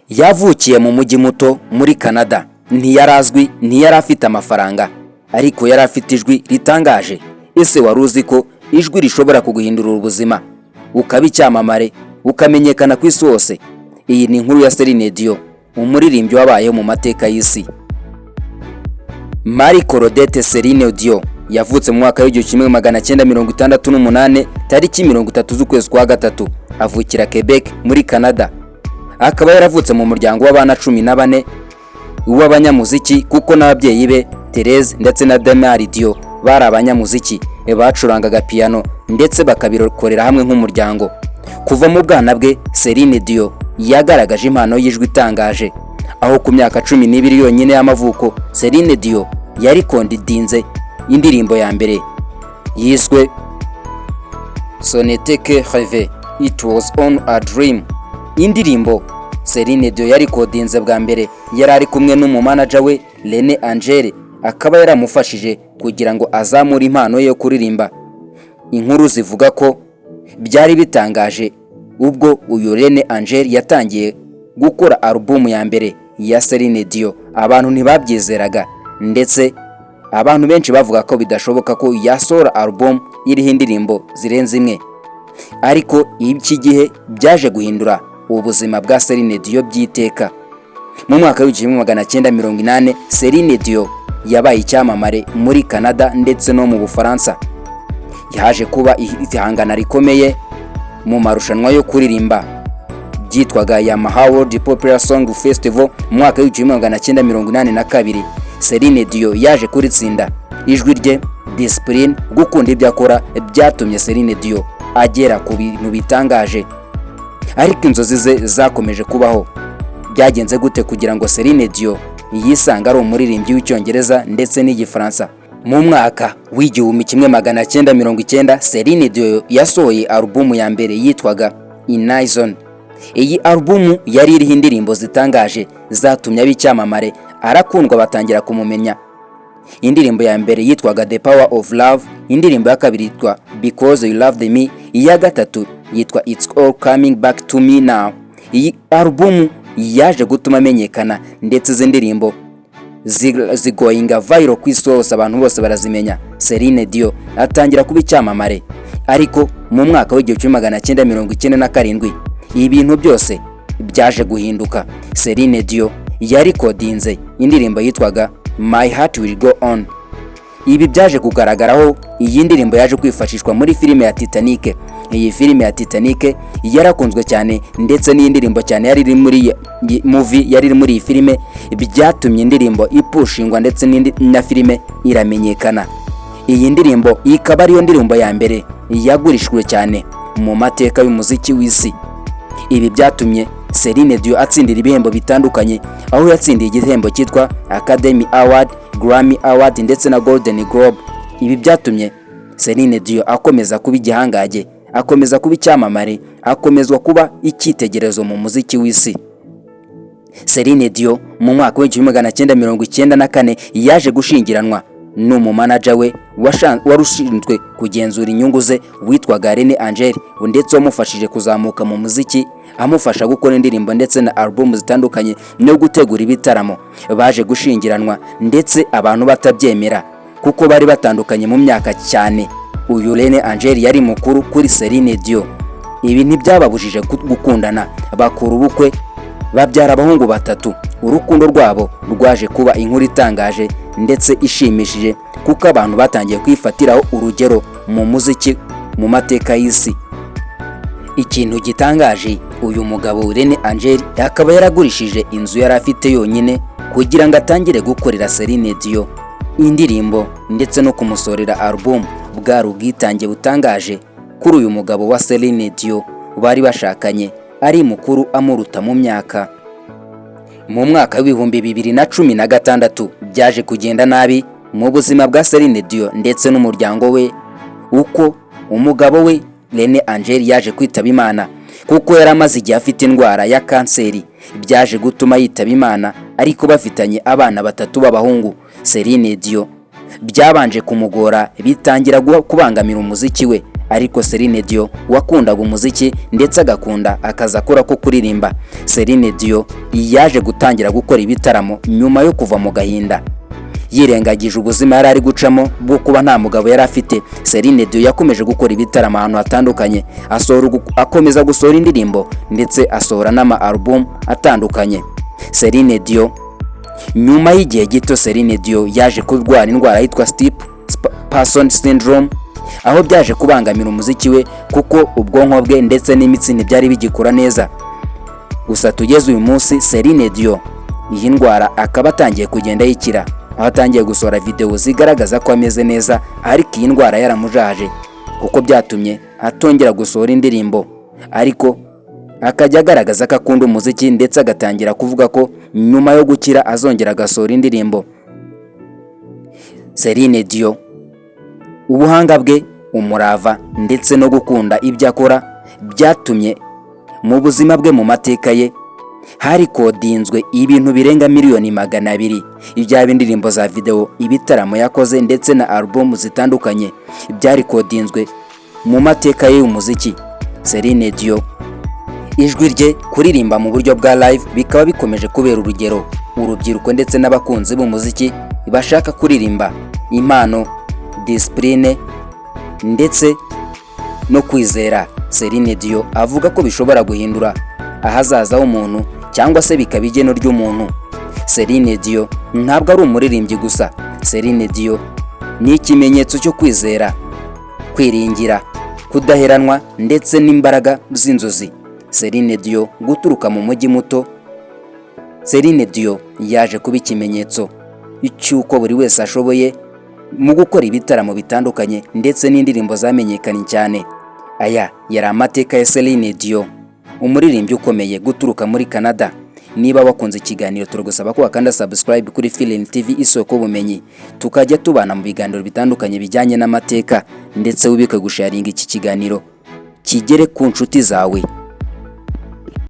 Yavukiye mu mujyi muto muri Canada, ntiyarazwi, ntiyarafite amafaranga, ariko yari afite ijwi ritangaje. Ese wari uzi ko ijwi rishobora kuguhindurira ubuzima, ukaba icyamamare, ukamenyekana ku isi hose? Iyi ni inkuru ya Céline Dion, umuririmbyi wabayeho mu mateka y'isi. Marie Claudette Céline Dion yavutse mu mwaka w'1968 tariki 30 z'ukwezi kwa gatatu, avukira Quebec muri Canada. Akaba yaravutse mu muryango w'abana 14 w'abanyamuziki, kuko n'ababyeyi be Thérèse ndetse na Damari Dion bari abanyamuziki, bacurangaga piano ndetse bakabikorera hamwe nk'umuryango. Kuva mu bwana bwe, Céline Dion yagaragaje impano y'ijwi itangaje, aho ku myaka 12 yonyine y'amavuko Céline Dion yari kondidinze indirimbo ya mbere yiswe Ce n'était que rêve, it was on a dream. Indirimbo Céline Dion yari kodinze bwa mbere yari ari kumwe n'umumanager we René Angel, akaba yaramufashije kugira ngo azamure impano ye yo kuririmba. Inkuru zivuga ko byari bitangaje ubwo uyu René Angel yatangiye gukora album ya mbere ya Céline Dion. Abantu ntibabyizeraga, ndetse abantu benshi bavuga ko bidashoboka ko yasohora album iriho indirimbo zirenze imwe. Ariko iki gihe byaje guhindura ubuzima bwa Céline Dion byiteka. Mu mwaka w'1980 Céline Dion yabaye icyamamare muri Canada ndetse no mu Bufaransa. Yaje kuba ihangana rikomeye mu marushanwa yo kuririmba byitwaga Yamaha World Popular Song Festival mu mwaka w'1982. Céline Dion yaje kuritsinda. Ijwi rye, discipline, gukunda ibyo akora byatumye Céline Dion agera ku bintu bitangaje. Ariko inzozi ze zakomeje kubaho. Byagenze gute kugira ngo Céline Dion yisanga ari umuririmbyi w'icyongereza ndetse n'igifaransa? Mu mwaka w'1990 Céline Dion yasohoye album ya mbere yitwaga Inayzone. Iyi album yari iriho indirimbo zitangaje zatumye abicyamamare, arakundwa batangira kumumenya. Indirimbo ya mbere yitwaga The Power of Love, indirimbo ya kabiri yitwa Because You Loved Me, iya gatatu yitwa It's All Coming Back to Me Now. Iyi album yaje gutuma amenyekana, ndetse izi ndirimbo zigoyinga viral ku isi hose, abantu bose barazimenya. Céline Dion atangira kuba icyamamare. Ariko mu mwaka w'1997 ibintu byose byaje guhinduka. Céline Dion yari kodinze indirimbo yitwaga My Heart Will Go On. Ibi byaje kugaragaraho iyi ndirimbo yaje kwifashishwa muri filime ya Titanic. Iyi filime ya Titanic yarakunzwe cyane, ndetse n'indirimbo cyane yari iri muri movie yari iri muri iyi filime, byatumye indirimbo ipushingwa ndetse na filime iramenyekana. Iyi ndirimbo ikaba ariyo ndirimbo ya mbere yagurishijwe cyane mu mateka y'umuziki w'isi. Ibi byatumye Céline Dion atsindira ibihembo bitandukanye, aho yatsindiye igihembo cyitwa Academy Award, Grammy Award ndetse na Golden Globe. Ibi byatumye Céline Dion akomeza kuba igihangaje, akomeza kuba icyamamare, akomezwa kuba icyitegererezo mu muziki w'isi. Céline Dion mu mwaka w'1994 yaje gushingiranwa n'umumanager we warushinzwe kugenzura inyungu ze witwaga René Angel, ndetse wamufashije kuzamuka mu muziki, amufasha gukora indirimbo ndetse na album zitandukanye no gutegura ibitaramo. Baje gushingiranwa ndetse abantu batabyemera kuko bari batandukanye mu myaka cyane. Uyu René Angel yari mukuru kuri Céline Dion. Ibi ntibyababujije gukundana, bakora ubukwe, babyara abahungu 3. Urukundo rwabo rwaje kuba inkuru itangaje ndetse ishimishije, kuko abantu batangiye kwifatiraho urugero mu muziki mu mateka y'isi. Ikintu gitangaje, uyu mugabo René Angel akaba yaragurishije inzu yari afite yonyine kugira ngo atangire gukorera Céline Dion indirimbo ndetse no kumusorera album. Bwari ubwitange butangaje kuri uyu mugabo wa Céline Dion, bari bashakanye, ari mukuru amuruta mu myaka. Mu mwaka w'2016 byaje kugenda nabi mu buzima bwa Céline Dion ndetse n'umuryango we, uko umugabo we René Angel yaje kwitaba Imana, kuko yari amaze igihe afite indwara ya kanseri. Byaje gutuma yitaba Imana, ariko bafitanye abana 3 b'abahungu. Céline Dion byabanje kumugora, bitangira kubangamira umuziki we, ariko Céline Dion wakundaga umuziki ndetse agakunda akaza akora ko kuririmba. Céline Dion yaje gutangira gukora ibitaramo nyuma yo kuva mu gahinda, yirengagije ubuzima yari ari gucamo bwo kuba nta mugabo yari afite. Céline Dion yakomeje gukora ibitaramo ahantu hatandukanye, akomeza gusohora indirimbo ndetse asohora n'ama album atandukanye. Céline Dion nyuma y'igihe gito, Céline Dion yaje kurwara indwara yitwa Steep Person Syndrome, aho byaje kubangamira umuziki we kuko ubwonko bwe ndetse n'imitsi ntibyari bigikora neza. Gusa tugeze uyu munsi Céline Dion iyi ndwara akaba atangiye kugenda yikira, aho atangiye gusohora video zigaragaza ko ameze neza, ariko iyi ndwara yaramujaje kuko byatumye atongera gusohora indirimbo, ariko akajya agaragaza ko akunda umuziki ndetse agatangira kuvuga ko nyuma yo gukira azongera agasohora indirimbo. Céline Dion ubuhanga bwe, umurava ndetse no gukunda ibyo akora byatumye mu buzima bwe, mu mateka ye harikodinzwe ibintu birenga miliyoni 200 ibyaba indirimbo za video, ibitaramo yakoze ndetse na album zitandukanye byarikodinzwe mu mateka ye y'umuziki. Céline Dion ijwi rye kuririmba mu buryo bwa live bikaba bikomeje kubera urugero urubyiruko ndetse n'abakunzi b'umuziki bashaka kuririmba impano, discipline ndetse no kwizera. Céline Dion avuga ko bishobora guhindura ahazaza h'umuntu cyangwa se bikaba igeno ry'umuntu. Céline Dion ntabwo ari umuririmbyi gusa, Céline Dion ni ikimenyetso cyo kwizera, kwiringira, kudaheranwa ndetse n'imbaraga z'inzozi. Céline Dion guturuka mu mujyi muto, Céline Dion yaje kuba ikimenyetso cy'uko buri wese ashoboye mu gukora ibitaramo bitandukanye ndetse n'indirimbo zamenyekanye cyane. Aya yari amateka ya Céline Dion, umuririmbyi ukomeye guturuka muri Canada. Niba wakunze ikiganiro turagusaba ko wakanda subscribe kuri Céline TV isoko bumenyi, tukajya tubana mu biganiro bitandukanye bijyanye n'amateka, ndetse wibike gusharinga iki kiganiro kigere ku nshuti zawe.